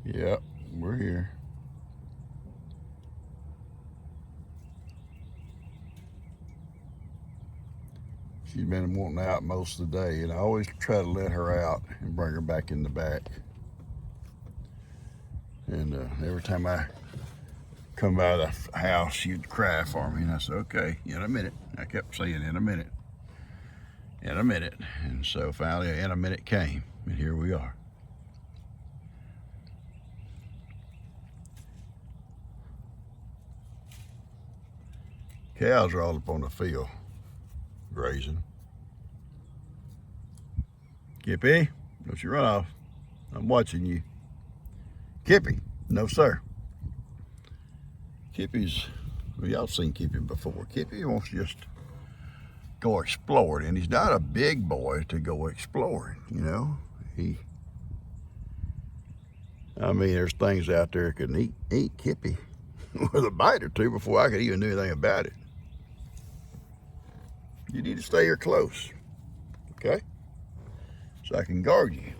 Yep, we're here. She's been wanting out most of the day, and I always try to let her out and bring her back in the back. And every time I come by the house, she'd cry for me, and I said, "Okay, in a minute." I kept saying, "In a minute, in a minute," and so finally, in a minute came, and here we are. Cows are all up on the field grazing. Kippy, don't you run off. I'm watching you. Kippy, no sir. Kippy's, well, y'all seen Kippy before. Kippy wants to just go exploring, and he's not a big boy to go exploring, you know. I mean, there's things out there that can eat Kippy with a bite or two before I could even do anything about it. You need to stay here close, okay? So I can guard you.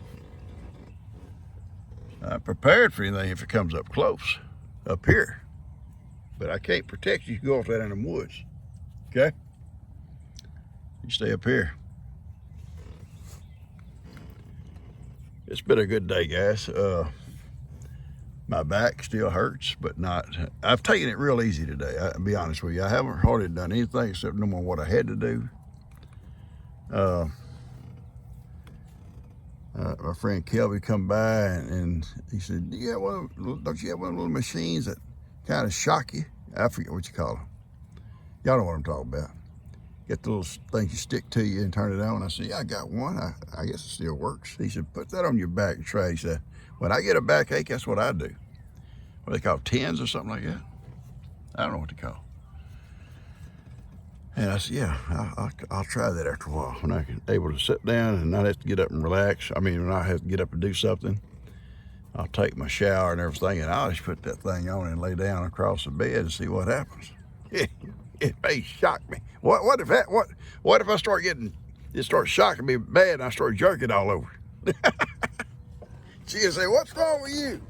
I'm prepared for anything if it comes up close, up here. But I can't protect you if you go off that in the woods, okay? You stay up here. It's been a good day, guys. My back still hurts, but not. I've taken it real easy today. I'll be honest with you. I haven't hardly done anything except no more what I had to do. My friend Kelby come by and he said, "Don't you have one of those little machines that kind of shock you?" I forget what you call them. Y'all know what I'm talking about. Get the little things you stick to you and turn it on. I said, "Yeah, I got one. I guess it still works." He said, "Put that on your back and try." He said, "When I get a backache, that's what I do." What they call tens or something like that. I don't know what to call. And I said, "Yeah, I'll try that after a while when I can able to sit down and not have to get up and relax. I mean, when I have to get up and do something, I'll take my shower and everything, and I'll just put that thing on and lay down across the bed and see what happens." It may shock me. What if I start getting it starts shocking me bad and I start jerking all over? She can say, "What's wrong with you?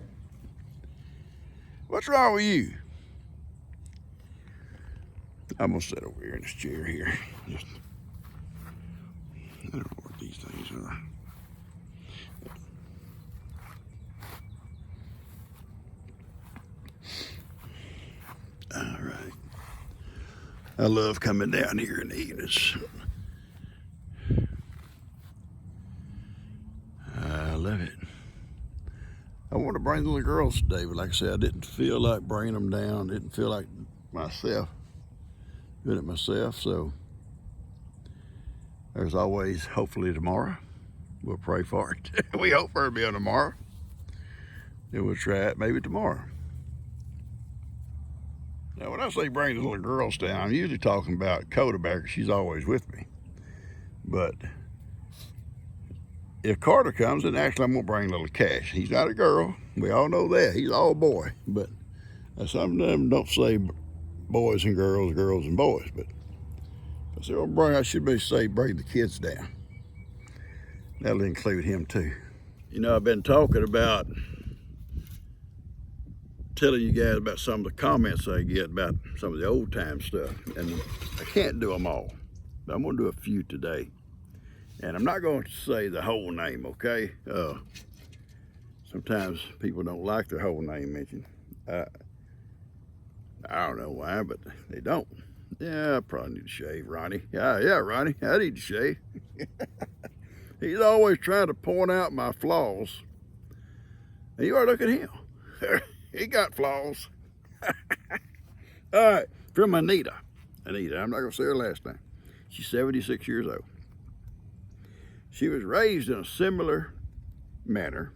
What's wrong with you?" I'm gonna sit over here in this chair here. Just, I don't know what these things are. All right. I love coming down here in the evenings. I love it. I want to bring the little girls today, but like I said, I didn't feel like bringing them down. Didn't feel like doing it myself. So there's always hopefully tomorrow. We'll pray for it. We hope for it to be on tomorrow. Then we'll try it maybe tomorrow. Now, when I say bring the little girls down, I'm usually talking about Coda Bear, 'cause she's always with me. But if Carter comes, then actually I'm gonna bring little Cash. He's not a girl. We all know that. He's all boy. But some of them don't say boys and girls, girls and boys. But I said, I should say bring the kids down. That'll include him too. You know, I've been talking about telling you guys about some of the comments I get about some of the old time stuff, and I can't do them all, but I'm gonna do a few today. And I'm not going to say the whole name, okay? Sometimes people don't like their whole name mentioned. I don't know why, but they don't. Yeah, I probably need to shave, Ronnie. Yeah, Ronnie, I need to shave. He's always trying to point out my flaws. And you ought to look at him. He got flaws. All right, from Anita. Anita, I'm not going to say her last name. She's 76 years old. She was raised in a similar manner.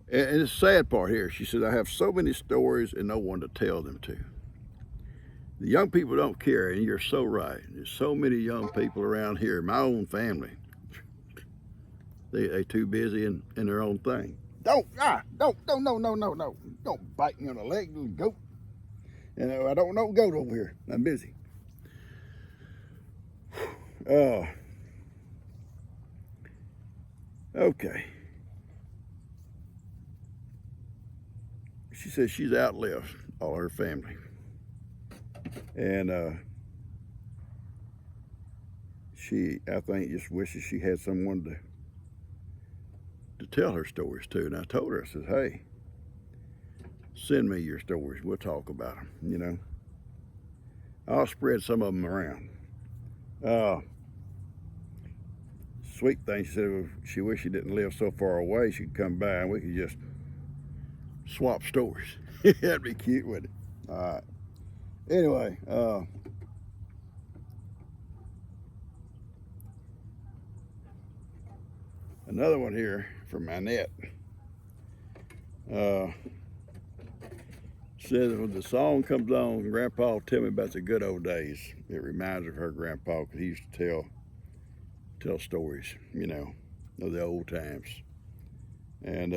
And the sad part here, she said, "I have so many stories and no one to tell them to." The young people don't care, and you're so right. There's so many young people around here, my own family. They too busy in their own thing. No, no. Don't bite me on the leg, little goat. And I don't know goat over here. I'm busy. Okay. she says she's outlived all her family. And she, I think, just wishes she had someone to tell her stories to. And I told her, I said, hey, send me your stories. We'll talk about them, you know. I'll spread some of them around. Sweet thing, she said she wished she didn't live so far away. She could come by and we could just swap stories. That'd be cute, wouldn't it? All right. Anyway, another one here from Annette. Says when the song comes on, Grandpa will tell me about the good old days. It reminds her of her grandpa because he used to tell stories, you know, of the old times. And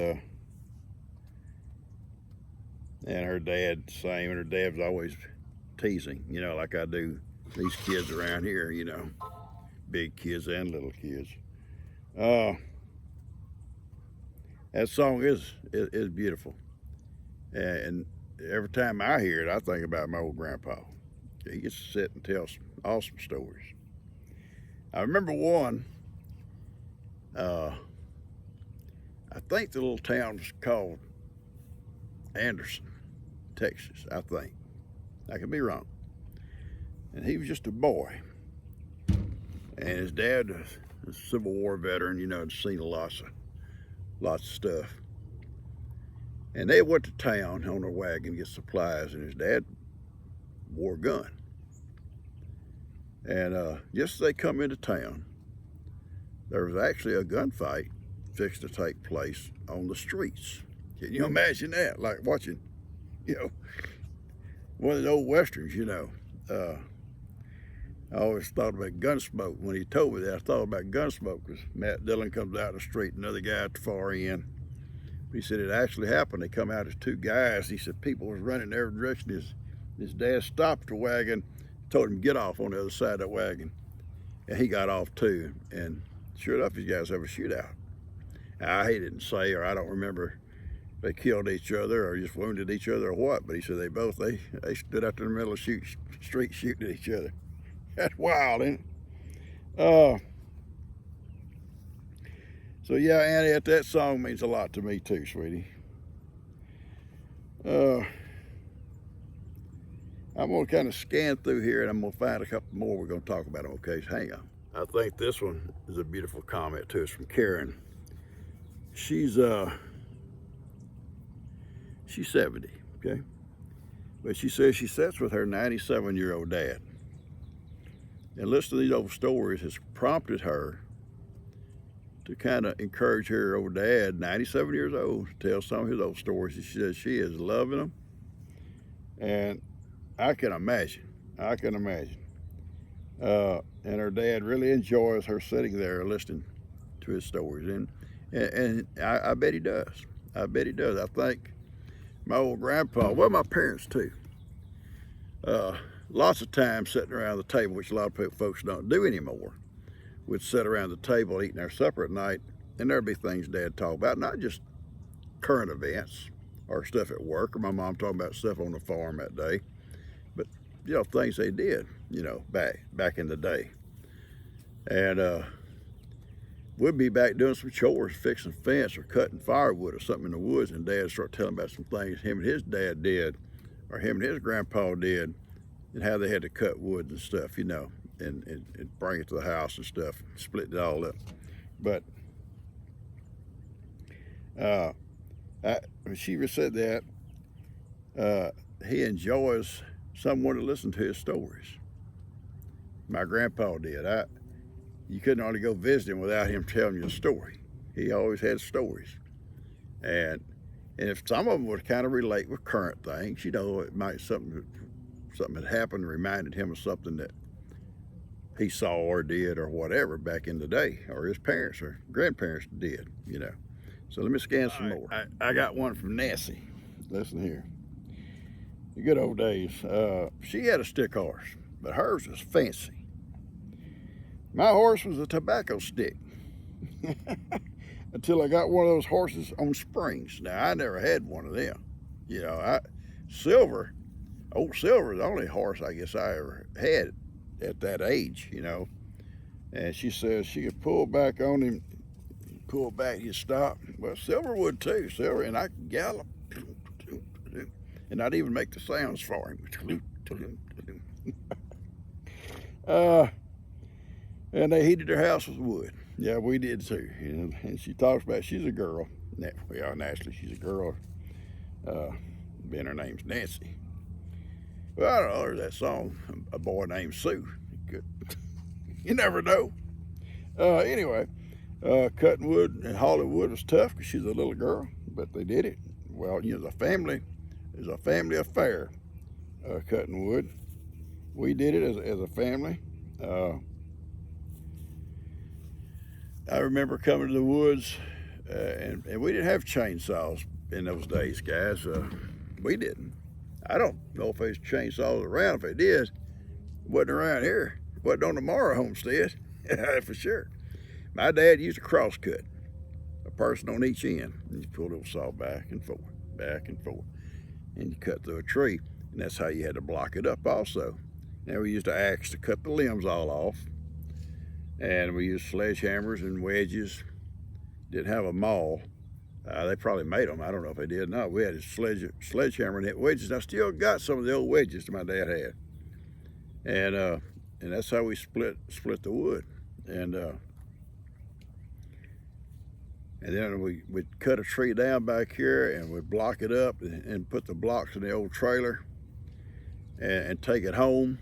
her dad the same, and her dad was always teasing, you know, like I do these kids around here, you know, big kids and little kids. That song is beautiful, and every time I hear it, I think about my old grandpa. He gets to sit and tell some awesome stories. I remember one. I think the little town was called Anderson, Texas. I think. I could be wrong. And he was just a boy, and his dad was a Civil War veteran. You know, had seen lots of stuff. And they went to town on their wagon to get supplies, and his dad wore a gun. And just as they come into town, there was actually a gunfight fixed to take place on the streets. Can you imagine that? Like watching, you know, one of the old westerns, you know. I always thought about Gunsmoke. When he told me that, I thought about Gunsmoke because Matt Dillon comes out the street, another guy at the far end. He said it actually happened. They come out as two guys. He said people was running in every direction. His dad stopped the wagon, told him to get off on the other side of the wagon. And he got off too. And sure enough, these guys have a shootout. Now, he didn't say, or I don't remember if they killed each other or just wounded each other or what, but he said they stood out in the middle of the street shooting at each other. That's wild, isn't it? So yeah, Annie, that song means a lot to me too, sweetie. I'm gonna kind of scan through here and I'm gonna find a couple more we're gonna talk about them. Okay, so hang on. I think this one is a beautiful comment too. It's from Karen. She's 70, okay? But she says she sits with her 97-year-old dad. And listening to these old stories has prompted her to kind of encourage her old dad, 97 years old, to tell some of his old stories. She says she is loving them. And I can imagine. And her dad really enjoys her sitting there listening to his stories. And I bet he does. I think my old grandpa, well, my parents too, lots of times sitting around the table, which a lot of folks don't do anymore. We'd sit around the table eating our supper at night, and there'd be things Dad talked about, not just current events or stuff at work, or my mom talking about stuff on the farm that day, but you know, things they did, you know, back in the day. And we'd be back doing some chores, fixing fence or cutting firewood or something in the woods, and Dad start telling about some things him and his dad did, or him and his grandpa did, and how they had to cut wood and stuff, you know, and bring it to the house and stuff, split it all up. But she said that he enjoys someone to listen to his stories. My grandpa did. You couldn't hardly go visit him without him telling you a story. He always had stories. And if some of them would kind of relate with current things, you know, it might something had happened and reminded him of something that he saw or did or whatever back in the day, or his parents or grandparents did, you know. So let me scan some more. I got one from Nancy. Listen here. The good old days. She had a stick horse, but hers was fancy. My horse was a tobacco stick. Until I got one of those horses on springs. Now, I never had one of them. You know, Silver, old Silver is the only horse I guess I ever had at that age, you know. And she says she could pull back on him, pull back, he'd stop. Well, Silver would too. Silver, and I could gallop. And I'd even make the sounds for him. And they heated their house with wood. Yeah, we did too. And she talks about she's a girl. Well, naturally, she's a girl. Being her name's Nancy. Well, I don't know, there's that song, A Boy Named Sue. You never know. Anyway, cutting wood and hauling wood was tough because she's a little girl, but they did it. Well, you know, it was a family affair, cutting wood. We did it as a family. I remember coming to the woods, and we didn't have chainsaws in those days, guys. We didn't. I don't know if there's chainsaws around. If they did, it wasn't around here. It wasn't on the Morrow homestead, for sure. My dad used a cross cut, a person on each end. And you pull a little saw back and forth, and you cut through a tree. And that's how you had to block it up also. Now we used an axe to cut the limbs all off. And we used sledgehammers and wedges. Didn't have a maul. They probably made them. I don't know if they did or not. We had a sledgehammer and hit wedges. I still got some of the old wedges that my dad had. And that's how we split the wood. And then we'd cut a tree down back here and we'd block it up and put the blocks in the old trailer and take it home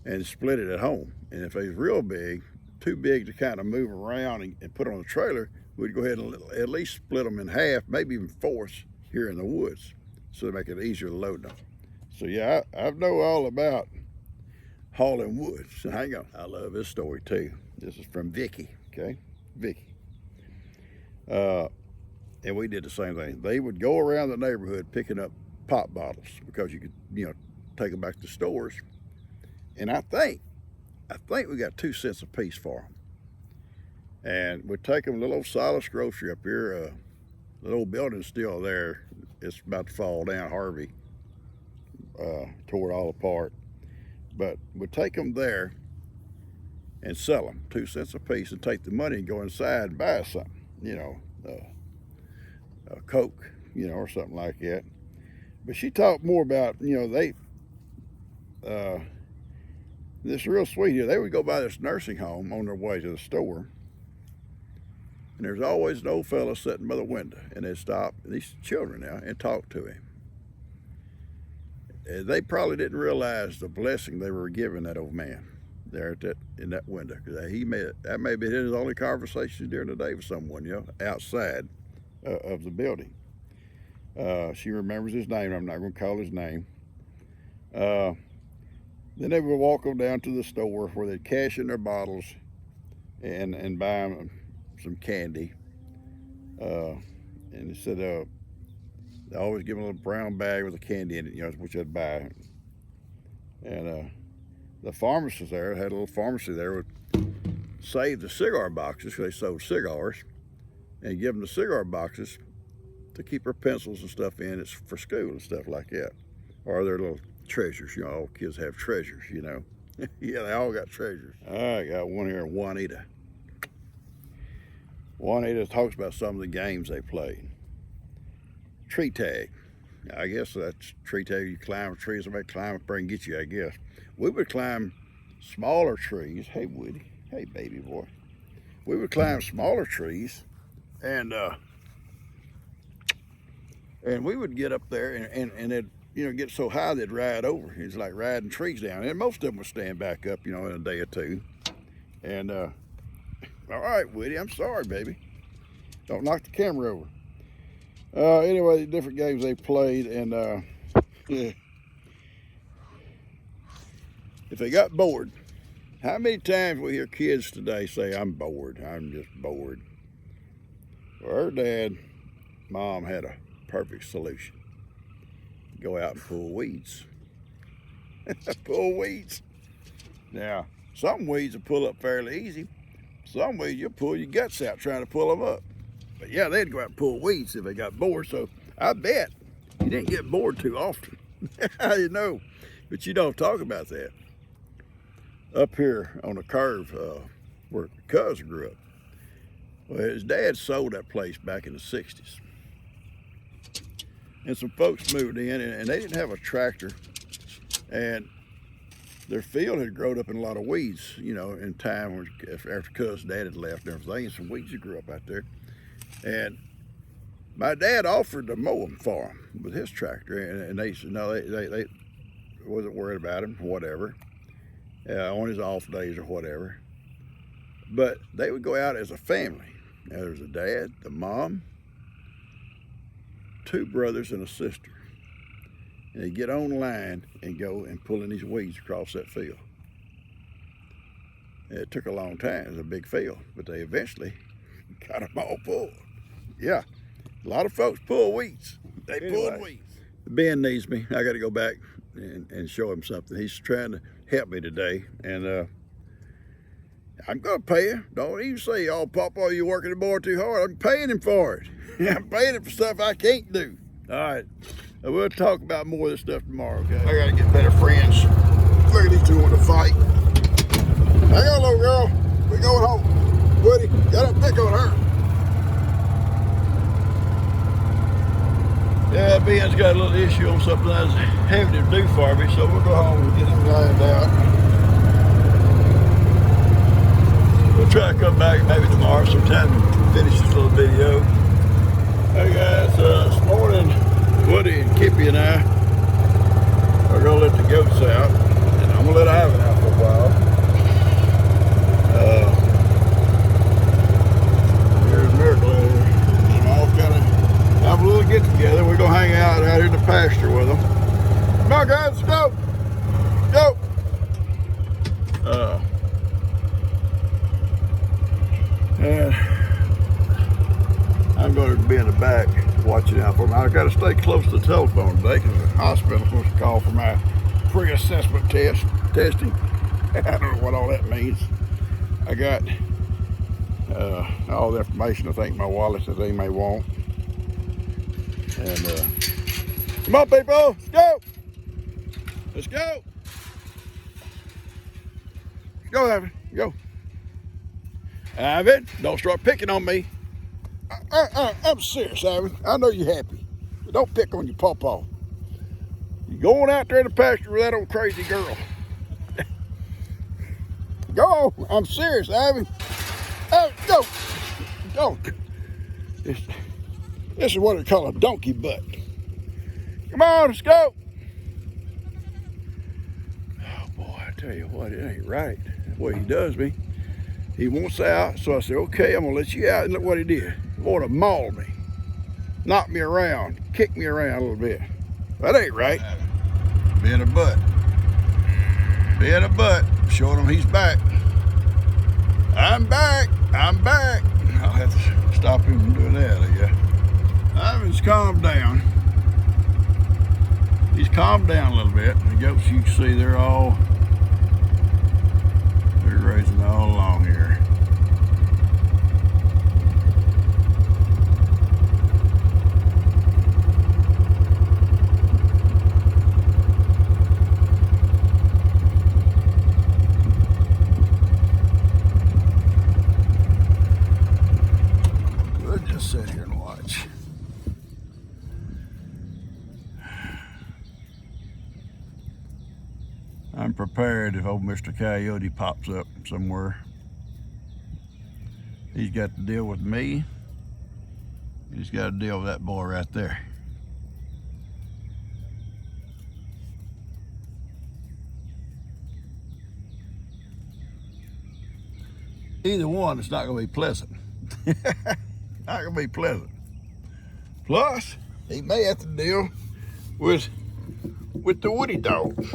and split it at home. And if it was real big, too big to kind of move around and put on the trailer, we'd go ahead and at least split them in half, maybe even fourths here in the woods, so to make it easier to load them. So yeah, I know all about hauling wood. So hang on, I love this story too. This is from Vicky, okay? Vicky. And we did the same thing. They would go around the neighborhood picking up pop bottles because you could, you know, take them back to stores. And I think we got 2 cents a piece for them. And we'd take them to little Silas Grocery up here. The old building's still there. It's about to fall down, Harvey. Tore it all apart. But we'd take them there and sell them 2 cents a piece and take the money and go inside and buy something, you know, a Coke, you know, or something like that. But she talked more about, you know, this is real sweet here. They would go by this nursing home on their way to the store. And there's always an old fella sitting by the window. And they'd stop, these children now, and talk to him. And they probably didn't realize the blessing they were giving that old man there in that window. Because that may be his only conversation during the day with someone, you know, outside of the building. She remembers his name. I'm not going to call his name. Then they would walk them down to the store where they'd cash in their bottles and buy them some candy. And they said they always give them a little brown bag with a candy in it, you know, which I'd buy. And the pharmacist there had a little pharmacy there would save the cigar boxes because they sold cigars and give them the cigar boxes to keep their pencils and stuff in. It's for school and stuff like that, or their little treasures. You know, all kids have treasures, you know. Yeah, they all got treasures. I got one here, Juanita. Juanita talks about some of the games they played. Tree tag. I guess that's tree tag. You climb a tree, somebody climb up there and get you, I guess. We would climb smaller trees. Hey, Woody. Hey, baby boy. We would climb smaller trees and we would get up there and it'd, you know, get so high they'd ride over. It's like riding trees down. And most of them would stand back up, you know, in a day or two. And, all right, Woody, I'm sorry, baby. Don't knock the camera over. Anyway, different games they played. And yeah. If they got bored, how many times we hear kids today say, I'm bored, I'm just bored. Well, her dad, mom had a perfect solution. Go out and pull weeds. Pull weeds. Now, some weeds will pull up fairly easy. Some weeds you'll pull your guts out trying to pull them up. But yeah, they'd go out and pull weeds if they got bored. So I bet you didn't get bored too often. You know, but you don't talk about that. Up here on the curve where Cuz grew up, well, his dad sold that place back in the 60s. And some folks moved in, and they didn't have a tractor. And their field had grown up in a lot of weeds, you know, in time when, after Cuz' dad had left and everything, and some weeds had grew up out there. And my dad offered to mow them for him with his tractor, and they said no, they wasn't worried about him, whatever, on his off days or whatever. But they would go out as a family. Now, there was a dad, the mom, 2 brothers and a sister. And they'd get on line and go and pulling these weeds across that field. And it took a long time. It was a big field, but they eventually got them all pulled. Yeah, a lot of folks pull weeds. They pulled weeds. Ben needs me. I got to go back and show him something. He's trying to help me today, and I'm going to pay him. Don't even say, oh, Papa, you're working the boy too hard. I'm paying him for it. I'm paying him for stuff I can't do. All right. We'll talk about more of this stuff tomorrow, okay? I got to get better friends. Look at these two want to fight. Hang on, little girl. We're going home. Woody, got to pick on her. Yeah, Ben's got a little issue on something I was having to do for me, so we'll go home and get him lined out. We'll try to come back maybe tomorrow sometime and finish this little video. Hey guys, this morning Woody and Kippy and I are going to let the goats out, and I'm going to let Ivan out for a while. Here's Miracle out here. And all kind of have a little get together. We're going to hang out here in the pasture with them. Come on guys, let's go! Go! And I'm going to be in the back watching out for them. I've got to stay close to the telephone today because the hospital's supposed to call for my pre-assessment testing. I don't know what all that means. I got all the information I think in my wallet that they may want. And come on, people, let's go! Let's go! Go, Ivan, go. Ivan, don't start picking on me. I'm serious, Ivan. I know you're happy, but don't pick on your pawpaw. You're going out there in the pasture with that old crazy girl. Go! I'm serious, Ivan. Go! Don't. This is what they call a donkey butt. Come on, let's go! Oh boy, I tell you what, it ain't right the way he does me. He wants out, so I said, okay, I'm gonna let you out. And look what he did. He wanted to maul me, knock me around, kick me around a little bit. That ain't right. Being a butt. Being a butt, showing him he's back. I'm back, I'm back. I'll have to stop him from doing that, I guess. Ivan's calmed down. He's calmed down a little bit. The goats, you can see, they're grazing all along here. We'll just sit here and watch. I'm prepared if old Mr. Coyote pops up somewhere. He's got to deal with me. He's got to deal with that boy right there. Either one, it's not going to be pleasant. Not going to be pleasant. Plus, he may have to deal with the Woody dog.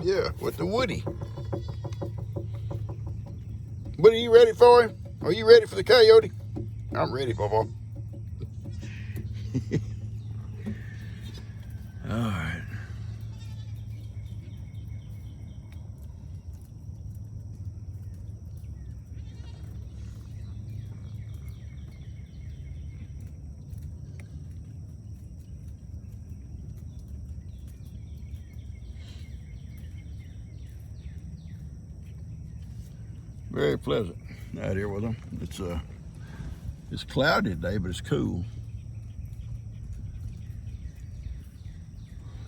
Yeah, with the Woody. Woody, you ready for him? Are you ready for the coyote? I'm ready, Bobo. All right. Very pleasant out here with them. It's cloudy today, but it's cool.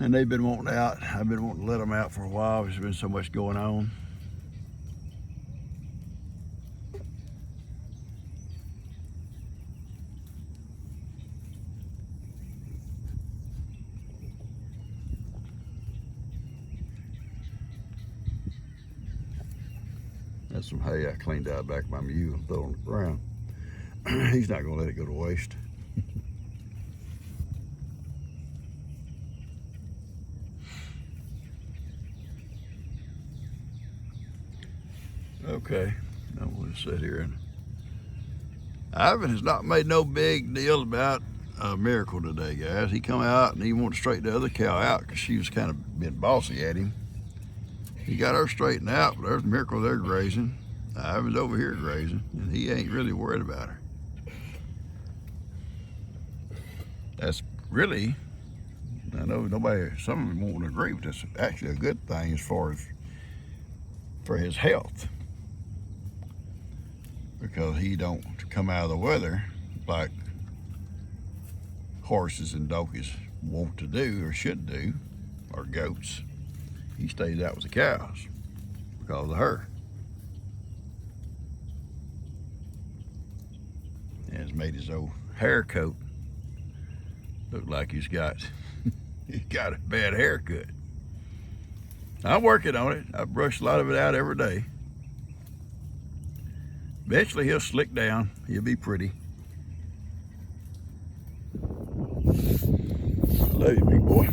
And they've been wanting out. I've been wanting to let them out for a while. There's been so much going on. That's some hay I cleaned out back by my mule and throw on the ground. He's not gonna let it go to waste. Okay, I'm gonna sit here and Ivan has not made no big deal about a miracle today, guys. He come out and he wanted to straighten the other cow out because she was kind of being bossy at him. He got her straightened out, but there's a miracle there grazing. Ivan's over here grazing, and he ain't really worried about her. That's really, I know nobody, some of them won't agree, but that's actually a good thing as far as for his health, because he don't come out of the weather like horses and donkeys want to do or should do, or goats. He stays out with the cows because of her. And has made his old hair coat look like he's got a bad haircut. I'm working on it. I brush a lot of it out every day. Eventually he'll slick down. He'll be pretty. I love you, big boy.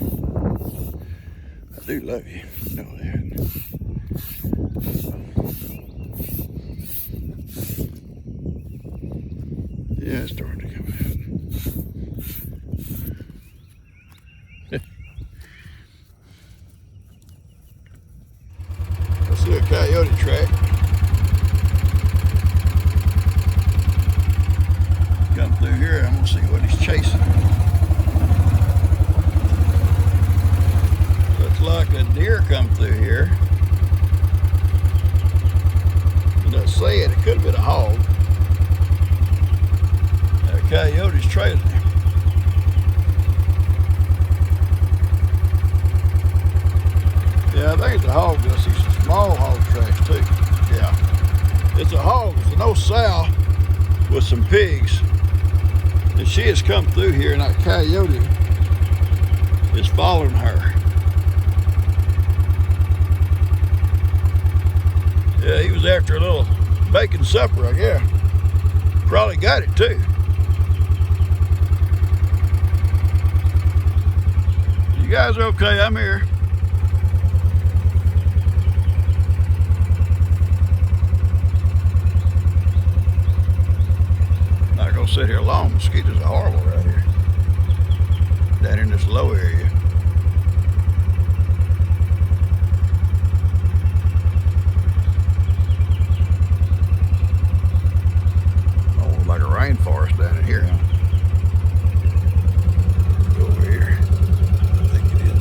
I do love you. You know that. Yeah, it's starting to come out. I see a coyote track. Come through here, I'm gonna see what he's chasing. Looks like a deer come through here. I'm not saying it could have been a hog. That coyote's trailing him. Yeah, I think it's a hog. I see some small hog tracks too. Yeah, it's a hog. It's an old sow with some pigs. And she has come through here, and that coyote is following her. Yeah, he was after a little bacon supper, I guess. Probably got it too. You guys are okay? I'm here. Not gonna sit here long. Mosquitoes are horrible right here. Down in this low area. Oh, like a rainforest down in here, huh? Go over here. I think it is.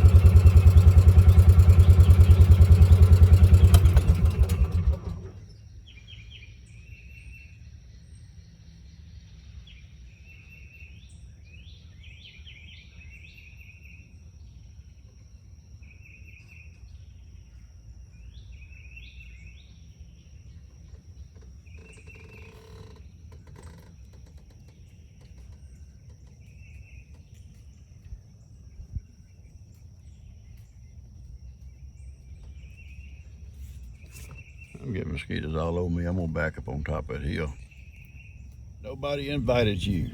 I'm getting mosquitoes all over me. I'm gonna back up on top of that hill. Nobody invited you.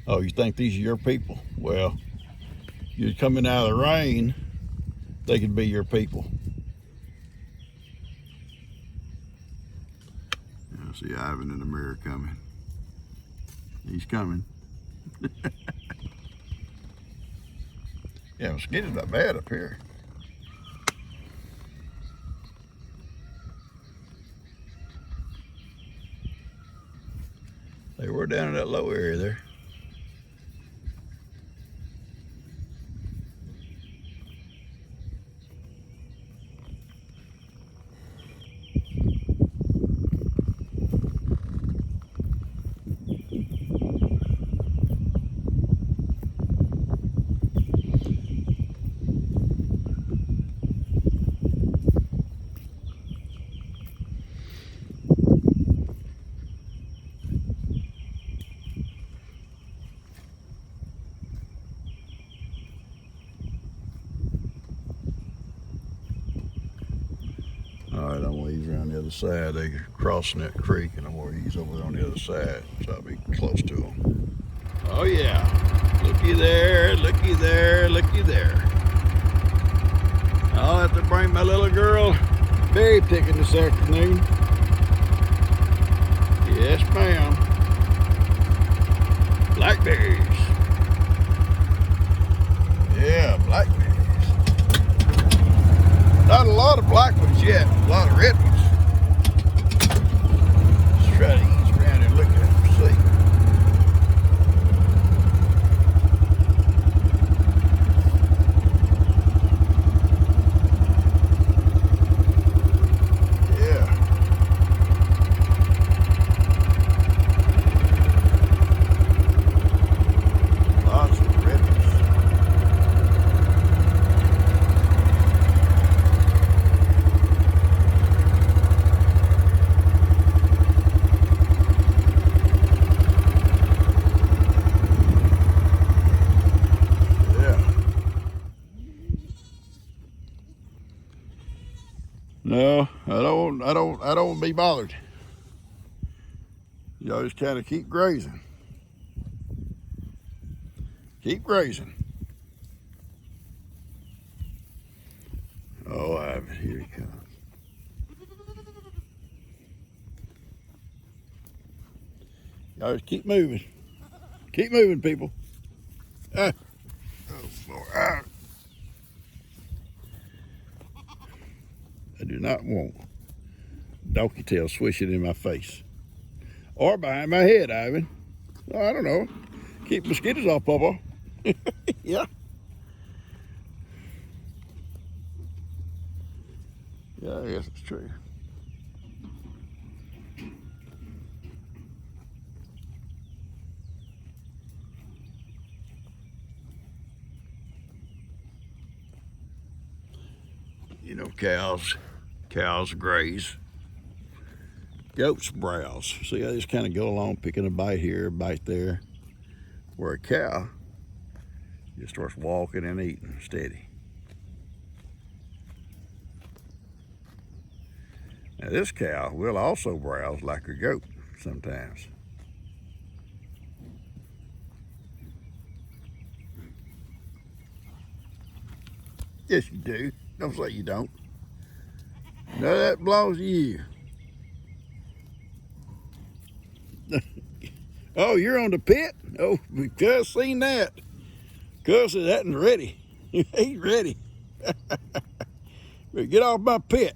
Oh, you think these are your people? Well, you're coming out of the rain, they could be your people. I see Ivan in the mirror coming. He's coming. Yeah, mosquitoes not bad up here. They were down in that low area there. side. They're crossing that creek, and he's over there on the other side, so I'll be close to him. Oh yeah, looky there, looky there, looky there. I'll have to bring my little girl berry picking this afternoon. Yes, ma'am. Blackberries. Yeah, blackberries. Not a lot of black ones yet, a lot of red ones. Let's try to ease around and look at them, see. Yeah. Lots of red ones. No, I don't be bothered. Y'all just kind of keep grazing. Keep grazing. Oh, Ivan, here he comes. Y'all just keep moving. Keep moving, people. Oh, Lord. I do not want donkey tail swishing in my face. Or behind my head, Ivan. Oh, I don't know. Keep mosquitoes off, Papa. Yeah. Yeah, I guess it's true. You know, cows graze. Goats browse. See, I just kind of go along picking a bite here, a bite there. Where a cow just starts walking and eating steady. Now this cow will also browse like a goat sometimes. Yes, you do. Don't say you don't. No, that belongs to you. Oh, you're on the pit? Oh, cuz seen that. Cuz said that one's ready. He's ready. Get off my pit.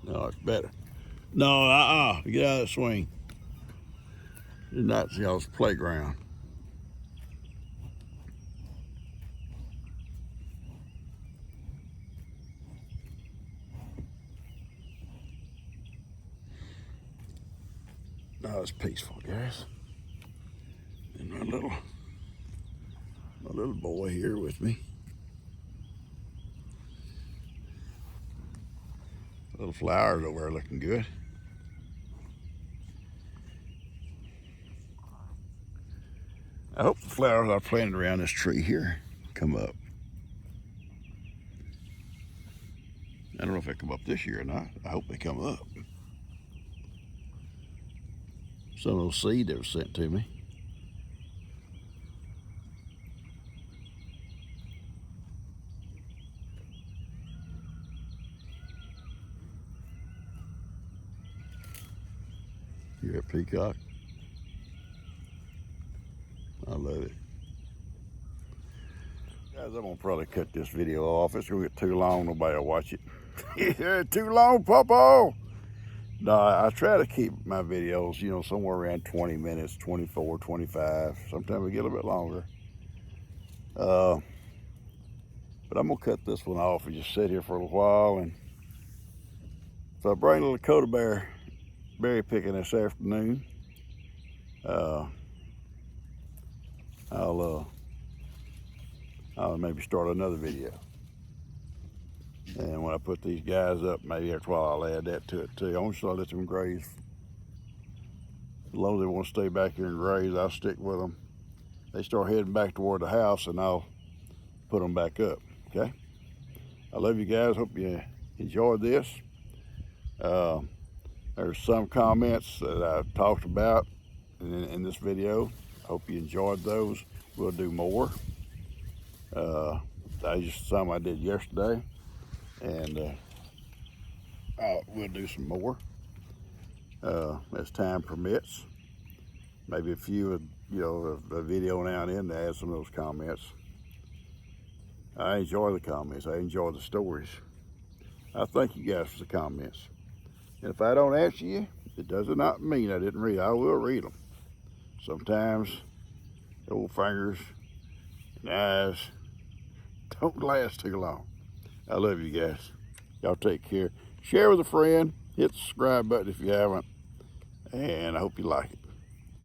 No, it's better. No, get out of the swing. It's not y'all's playground. No, it's peaceful, guys. And my little boy here with me. Little flowers over there looking good. I hope the flowers I planted around this tree here come up. I don't know if they come up this year or not. I hope they come up. Some of those seeds that were sent to me. You're a peacock. I love it. Guys, I'm gonna probably cut this video off. It's gonna get too long, nobody will watch it. Yeah, too long, Papa. No, I try to keep my videos, you know, somewhere around 20 minutes, 24, 25. Sometimes we get a little bit longer. But I'm gonna cut this one off and just sit here for a little while. And if I bring a little Dakota berry picking this afternoon, I'll maybe start another video. And when I put these guys up, maybe after a while I'll add that to it too. I want to let them graze As long as they want to stay back here and graze, I'll stick with them. They start heading back toward the house, and I'll put them back up, okay? I love you guys. Hope you enjoyed this. There's some comments that I've talked about in this video. I hope you enjoyed those. We'll do more. That's just some I did yesterday, and we'll do some more as time permits. Maybe a few, a video now and then to add some of those comments. I enjoy the comments. I enjoy the stories. I thank you guys for the comments. And if I don't answer you, it does not mean I didn't read. I will read them. Sometimes the old fingers and eyes don't last too long. I love you guys. Y'all take care. Share with a friend. Hit the subscribe button if you haven't. And I hope you like it.